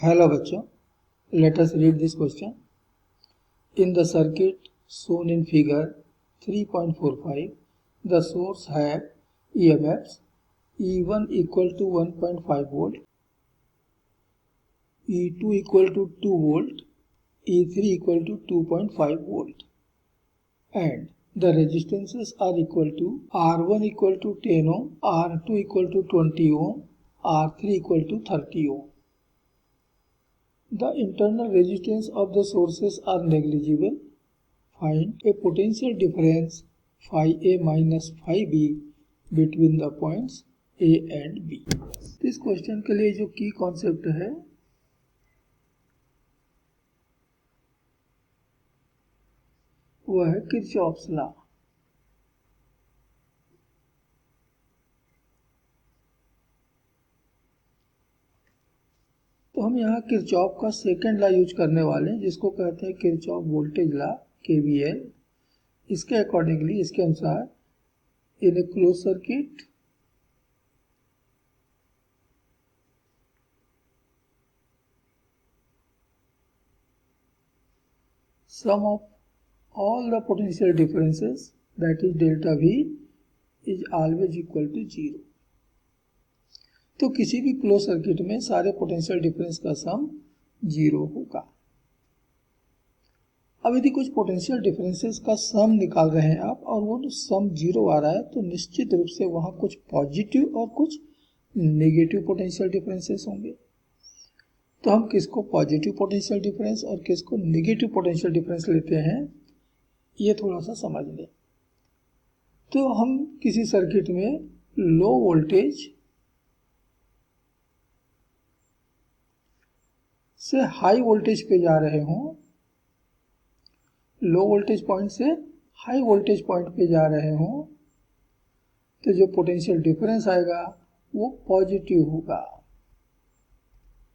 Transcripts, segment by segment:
Hello बच्चों, let us read this question. In the circuit shown in figure 3.45, the source have EMFs E1 equal to 1.5 volt, E2 equal to 2 volt, E3 equal to 2.5 volt, and the resistances are equal to R1 equal to 10 ohm, R2 equal to 20 ohm, R3 equal to 30 ohm. The internal resistance of the sources are negligible. Find a potential difference phi A minus phi B between the points A and B. इस question के लिए जो की concept है वह है Kirchhoff's law. तो हम यहाँ किरचॉफ का सेकेंड लॉ यूज करने वाले हैं, जिसको कहते हैं किरचॉफ वोल्टेज लॉ KVL। इसके अकॉर्डिंगली, इसके अनुसार, in a close circuit sum of all the potential differences, that is delta V, is always equal to 0. तो किसी भी क्लोज सर्किट में सारे पोटेंशियल डिफरेंस का सम 0 होगा। अब यदि कुछ पोटेंशियल डिफरेंसेस का सम निकाल रहे हैं आप और वो सम 0 आ रहा है, तो निश्चित रूप से वहां कुछ पॉजिटिव और कुछ नेगेटिव पोटेंशियल डिफरेंसेस होंगे। तो हम किसको पॉजिटिव पोटेंशियल डिफरेंस और किसको नेगेटिव पोटेंशियल डिफरेंस लेते हैं, ये थोड़ा सा समझ लें। तो हम किसी सर्किट में लो वोल्टेज से हाई वोल्टेज पे जा रहे हों, लो वोल्टेज पॉइंट से हाई वोल्टेज पॉइंट पे जा रहे हों, तो जो पोटेंशियल डिफरेंस आएगा वो पॉजिटिव होगा,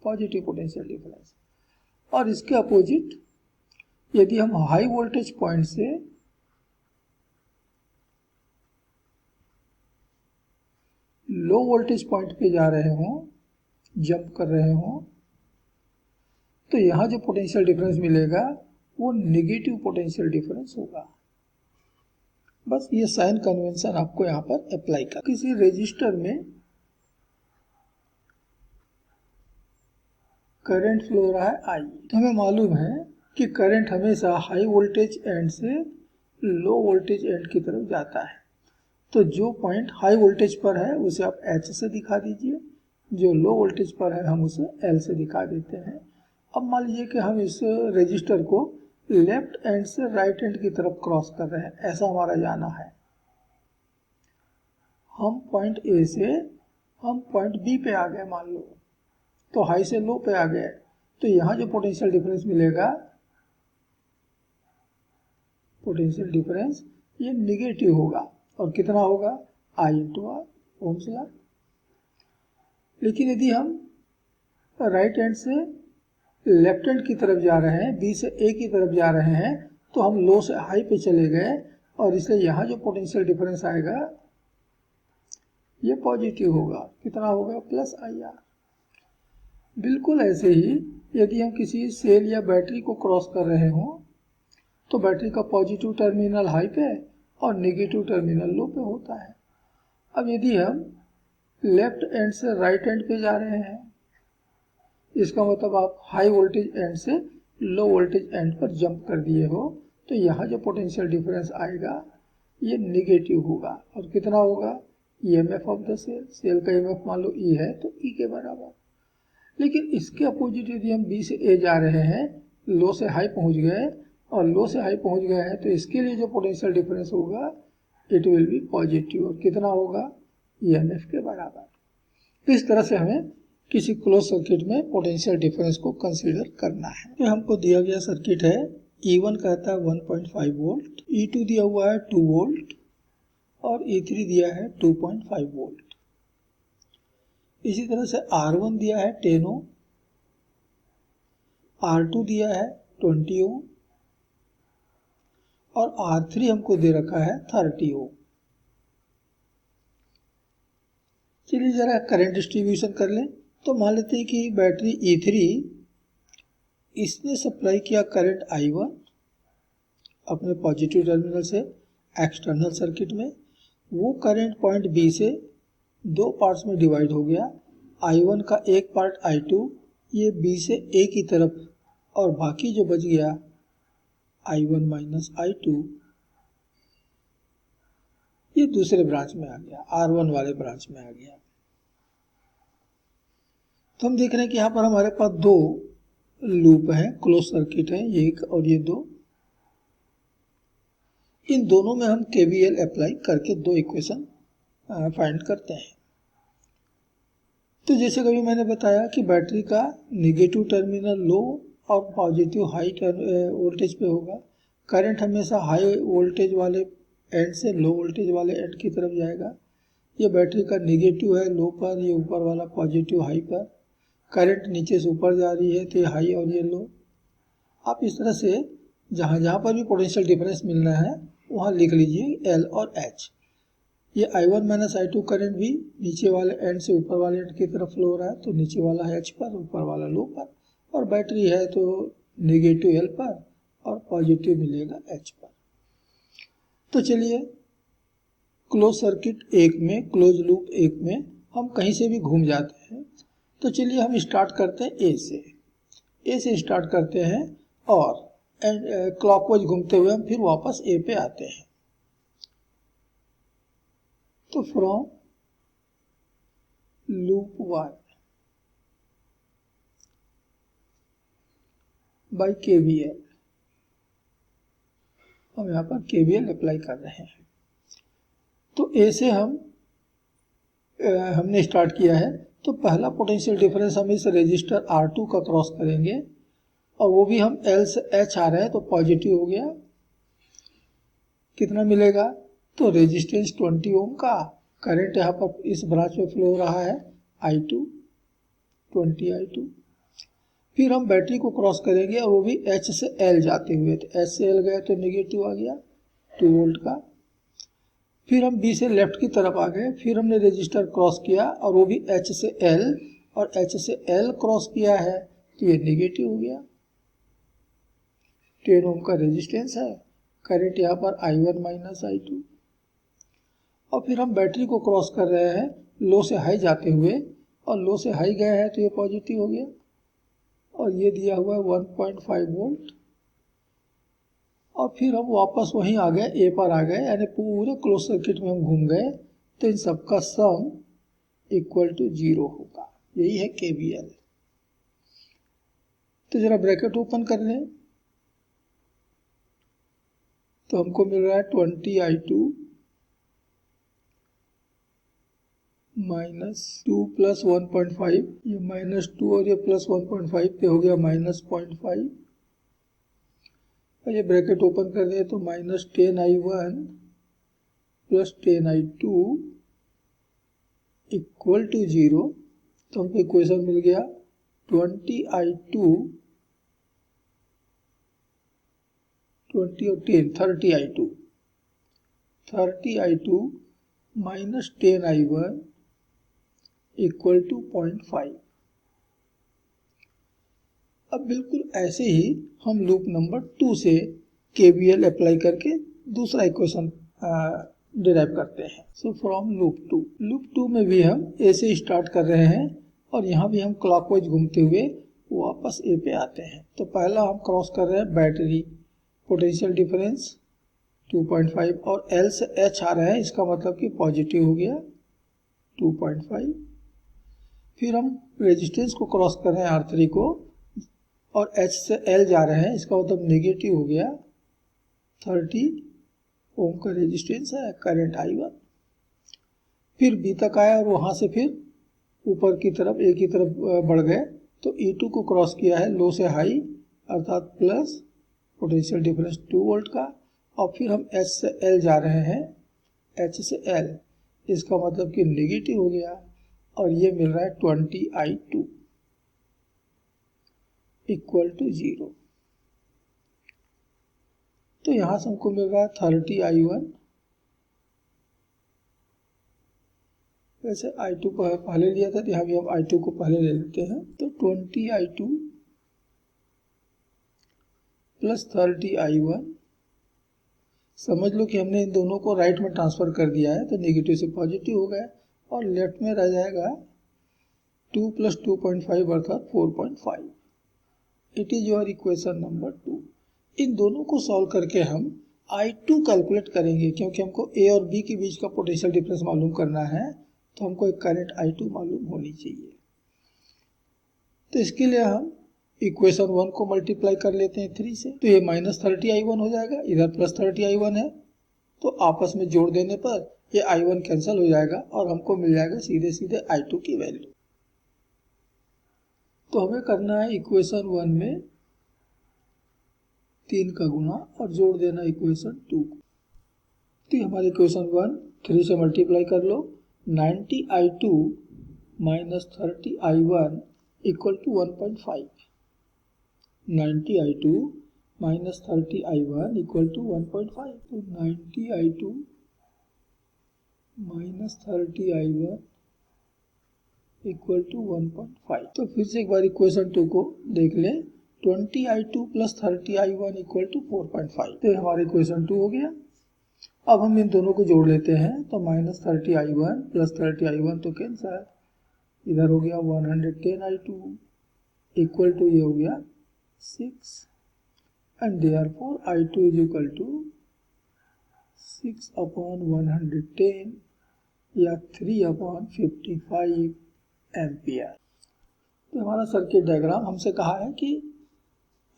पॉजिटिव पोटेंशियल डिफरेंस। और इसके अपोजिट यदि हम हाई वोल्टेज पॉइंट से लो वोल्टेज पॉइंट पे जा रहे हों, जंप कर रहे हों, तो यहां जो पोटेंशियल डिफरेंस मिलेगा वो नेगेटिव पोटेंशियल डिफरेंस होगा। बस ये साइन कन्वेंशन आपको यहां पर अप्लाई कर। किसी रेजिस्टर में करंट फ्लो हो रहा है आई, तो हमें मालूम है कि करंट हमेशा हाई वोल्टेज एंड से लो वोल्टेज एंड की तरफ जाता है। तो जो पॉइंट हाई वोल्टेज पर है उसे आप H से दिखा दीजिए, जो लो वोल्टेज पर है हम उसे L से दिखा देते हैं। अब मान लीजिए कि हम इस रजिस्टर को लेफ्ट एंड से राइट एंड की तरफ क्रॉस कर रहे हैं, ऐसा हमारा जाना है। हम पॉइंट A से हम पॉइंट B पे आ गए, मान लो, तो हाई से लो पे आ गए, तो यहां जो पोटेंशियल डिफरेंस मिलेगा, पोटेंशियल डिफरेंस ये निगेटिव होगा। और कितना होगा? I into R, ohm's law. लेकिन यदि हम राइट हैंड से लेफ्ट हैंड की तरफ जा रहे हैं, B से A की तरफ जा रहे हैं, तो हम लो से हाई पे चले गए, और इसलिए यहाँ जो पोटेंशियल डिफरेंस आएगा ये पॉजिटिव होगा। कितना होगा? Plus IR। बिल्कुल ऐसे ही यदि हम किसी सेल या बैटरी को क्रॉस कर रहे हों, तो बैटरी का पॉजिटिव टर्मिनल हाई पे और नेगेटिव टर्मिनल लो पे होता है। अब यदि हम लेफ्ट एंड से राइट एंड पे जा रहे हैं, इसका मतलब आप हाई वोल्टेज एंड से लो वोल्टेज एंड पर जंप कर दिए हो, तो यहाँ जो पोटेंशियल डिफरेंस आएगा ये नेगेटिव होगा। और कितना होगा? EMF of the cell, cell का EMF मान लो E है, तो E के बराबर। लेकिन इसके अपोजिट यदि हम B से A जा रहे हैं, लो से हाई पहुंच गए, और लो से हाई पहुंच गए हैं, तो इसके लिए जो पोटेंशियल डिफरेंस होगा इट विल बी पॉजिटिव। और कितना होगा? EMF के बराबर। इस तरह से हमें किसी क्लोज सर्किट में पोटेंशियल डिफरेंस को कंसीडर करना है। तो हमको दिया गया सर्किट है, E1 कहता है 1.5 वोल्ट, E2 दिया हुआ है 2 वोल्ट और E3 दिया है 2.5 वोल्ट। इसी तरह से R1 दिया है 10 ओम, R2 दिया है 20 ओम और R3 हमको दे रखा है 30 ओम। चलिए जरा करंट डिस्ट्रीब्यूशन कर लें। तो मान लेते हैं कि बैटरी E3 इसने सप्लाई किया करंट I1 अपने पॉजिटिव टर्मिनल से एक्सटर्नल सर्किट में। वो करंट पॉइंट बी से दो पार्ट्स में डिवाइड हो गया, I1 का एक पार्ट I2 ये बी से ए की तरफ, और बाकी जो बच गया I1 माइनस I2 ये दूसरे ब्रांच में आ गया, R1 वाले ब्रांच में आ गया। तो हम देख रहे हैं कि यहाँ पर हमारे पास दो लूप हैं, क्लोज सर्किट है, ये एक और ये दो। इन दोनों में हम KVL अप्लाई करके दो इक्वेशन फाइंड करते हैं। तो जैसे कभी मैंने बताया कि बैटरी का निगेटिव टर्मिनल लो और पॉजिटिव हाई वोल्टेज पे होगा। करंट हमेशा हाई वोल्टेज वाले एंड से लो वोल्टेज वाले एंड की तरफ जाएगा। ये बैटरी का निगेटिव है लो पर, ये ऊपर वाला पॉजिटिव हाई पर। करंट नीचे से ऊपर जा रही है तो ये हाई और ये लो। आप इस तरह से जहाँ जहाँ पर भी पोटेंशियल डिफरेंस मिलना है वहाँ लिख लीजिए L और H। ये I1 माइनस I2 करंट भी नीचे वाले एंड से ऊपर वाले एंड की तरफ फ्लो हो रहा है, तो नीचे वाला H पर, ऊपर वाला लो पर, और बैटरी है तो निगेटिव L पर और पॉजिटिव मिलेगा H पर। तो चलिए क्लोज सर्किट एक में, क्लोज लूप एक में हम कहीं से भी घूम जाते हैं। तो चलिए हम स्टार्ट करते हैं ए से स्टार्ट करते हैं और क्लॉकवाइज घूमते हुए हम फिर वापस ए पे आते हैं। तो फ्रॉम लूप 1 बाई KVL, हम यहाँ पर KVL अप्लाई कर रहे हैं। तो ए से हमने स्टार्ट किया है, तो पहला पोटेंशियल डिफरेंस हम इस रेजिस्टर R2 का क्रॉस करेंगे, और वो भी हम L से H आ रहे हैं तो पॉजिटिव हो गया। कितना मिलेगा? तो रेजिस्टेंस 20 ओम का, करंट यहाँ पर इस ब्रांच में फ्लो हो रहा है I2, 20 I2। फिर हम बैटरी को क्रॉस करेंगे और वो भी H से L जाते हुए, तो H से L गए तो नेगेटिव आ गया 2 वोल्ट का। फिर हम B से लेफ्ट की तरफ आ गए, फिर हमने रेजिस्टर क्रॉस किया और वो भी H से L, और H से L क्रॉस किया है तो ये नेगेटिव हो गया। 10 ओम का रेजिस्टेंस है, करंट यहाँ पर I1 माइनस I2। और फिर हम बैटरी को क्रॉस कर रहे हैं लो से हाई जाते हुए, और लो से हाई गए हैं तो ये पॉजिटिव हो गया, और ये दिया हुआ है 1.5 वोल्ट। और फिर हम वापस वहीं आ गए, ए पर आ गए, यानी पूरे क्लोज सर्किट में हम घूम गए, तो इन सबका सम इक्वल टू 0 होगा। यही है KVL। तो जरा ब्रैकेट ओपन कर लें, तो हमको मिल रहा है 20 I2 माइनस 2 प्लस 1.5, ये माइनस 2 और ये प्लस 1.5 पे हो गया माइनस 0.5, और ये ब्रैकेट ओपन कर दें तो minus 10 I1 plus 10 I2 equal to 0। तो हमको इक्वेशन मिल गया 20 I2, 20 और 10 30 I2 minus 10 I1 equal to 0.5। अब बिल्कुल ऐसे ही हम लूप नंबर 2 से KVL अप्लाई करके दूसरा इक्वेशन डिराइव करते हैं। सो फ्रॉम लूप 2 में भी हम ए से स्टार्ट कर रहे हैं, और यहाँ भी हम क्लॉकवाइज घूमते हुए वापस ए पे आते हैं। तो पहला हम क्रॉस कर रहे हैं बैटरी, पोटेंशियल डिफरेंस 2.5, और L से H आ रहा है, इसका मतलब कि पॉजिटिव हो गया 2.5। फिर हम रेजिस्टेंस को क्रॉस कर रहे हैं R3 को, और H से L जा रहे हैं, इसका मतलब नेगेटिव हो गया 30 ओम का रेजिस्टेंस है, करंट I1। फिर B तक आया और वहाँ से फिर ऊपर की तरफ A की तरफ बढ़ गए, तो E2 को क्रॉस किया है लो से हाई, अर्थात प्लस पोटेंशियल डिफरेंस 2 वोल्ट का, और फिर हम H से L जा रहे हैं, H से L, इसका मतलब कि नेगेटिव हो गया, और ये मिल रहा है 20 I2 इक्वल टू 0। तो यहाँ से हमको मिल रहा है 30 I1, वैसे I2 को पहले लिया था तो यहाँ भी हम I2 को पहले ले लेते हैं, तो 20 I2 प्लस 30i1, समझ लो कि हमने इन दोनों को राइट में ट्रांसफर कर दिया है तो नेगेटिव से पॉजिटिव हो गया और लेफ्ट में रह जाएगा 2 प्लस 2.5 अर्थात 4.5। It is your equation number 2। इन दोनों को सॉल्व करके हम I2 कैलकुलेट करेंगे, क्योंकि हमको A और B के बीच का पोटेंशियल डिफरेंस मालूम करना है तो हमको एक करंट I2 मालूम होनी चाहिए। तो इसके लिए हम इक्वेशन 1 को मल्टीप्लाई कर लेते हैं 3 से, तो ये माइनस 30i1 हो जाएगा, इधर प्लस 30i1 है तो आपस में जोड़ देने पर ये i1 कैंसिल हो जाएगा और हमको मिल जाएगा सीधे सीधे I2 की वैल्यू। तो हमें करना है इक्वेशन 1 में 3 का गुणा और जोड़ देना इक्वेशन 2 को। तो हमारे इक्वेशन 1 3 से मल्टीप्लाई कर लो, 90i2 minus 30i1 equal to 1.5। 90i2 minus 30i1 equal to 1.5। तो 90i2 minus 30i1 equal to 1.5। तो फिर से एक बार इक्वेशन 2 को देख लें, 20i2 plus 30i1 equal to 4.5। तो हमारा इक्वेशन 2 हो गया। अब हम इन दोनों को जोड़ लेते हैं तो माइनस 30i1 प्लस 30i1 तो कैंसिल, इधर हो गया 110i2 इक्वल टू ये हो गया 6 and therefore I2 is equal to 6/110 या 3/55 एम्पियर। तो हमारा सर्किट डायग्राम हमसे कहा है कि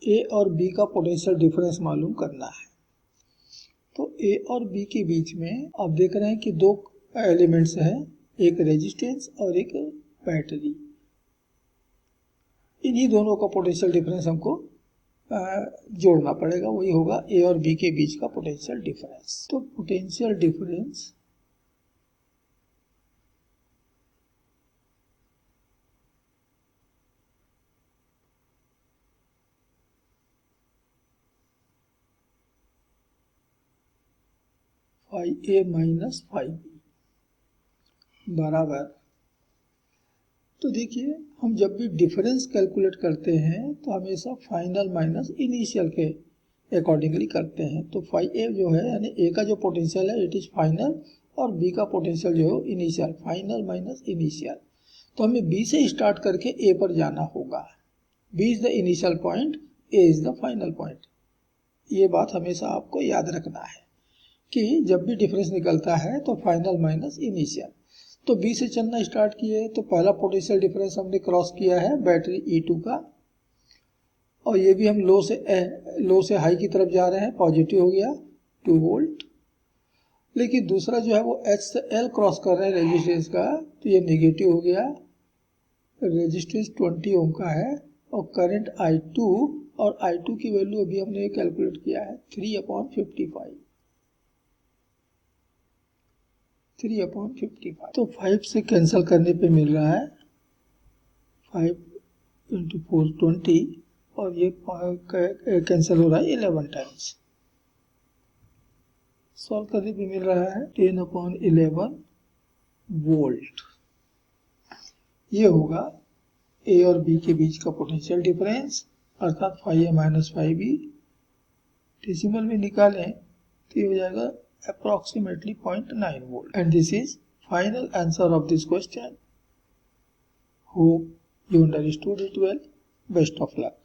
A और B का पोटेंशियल डिफरेंस मालूम करना है। तो A और B के बीच में आप देख रहे हैं कि दो एलिमेंट्स हैं, एक रेजिस्टेंस और एक बैटरी। इन्हीं दोनों का पोटेंशियल डिफरेंस हमको जोड़ना पड़ेगा, वही होगा A और B के बीच का पोटेंशियल डिफरेंस। तो potential difference A minus 5B बराबर, तो देखिए हम जब भी डिफरेंस कैलकुलेट करते हैं तो हमेशा फाइनल माइनस इनिशियल के अकॉर्डिंगली करते हैं। तो 5A जो है यानी A का जो पोटेंशियल है इट इज फाइनल और B का पोटेंशियल जो है इनिशियल, फाइनल माइनस इनिशियल। तो हमें B से स्टार्ट करके A पर जाना होगा। B is the initial point, A is the final point. ये बात हमेशा आपको याद रखना है कि जब भी डिफरेंस निकलता है तो फाइनल माइनस इनिशियल। तो B से चलना स्टार्ट किए तो पहला पोटेंशियल डिफरेंस हमने क्रॉस किया है बैटरी E2 का, और ये भी हम लो से हाई की तरफ जा रहे हैं, पॉजिटिव हो गया 2 वोल्ट। लेकिन दूसरा जो है वो H से L क्रॉस कर रहे हैं रेजिस्टेंस का, तो ये नेगेटिव हो गया। रेजिस्टेंस 20 ओम का है और करंट I2, और I2 की वैल्यू अभी हमने कैलकुलेट किया है 3/55। 3/55 तो 5 से कैंसिल करने पे मिल रहा है 5 × 4 20 और ये कैंसिल हो रहा है 11 टाइम्स। सॉल्व करने पे मिल रहा है 10/11 वोल्ट। ये होगा A और B के बीच का पोटेंशियल डिफरेंस अर्थात 5A माइनस 5B। डेसिमल में निकालें तो ये हो जाएगा approximately 0.9 volt. And this is final answer of this question. Hope you understood it well. Best of luck.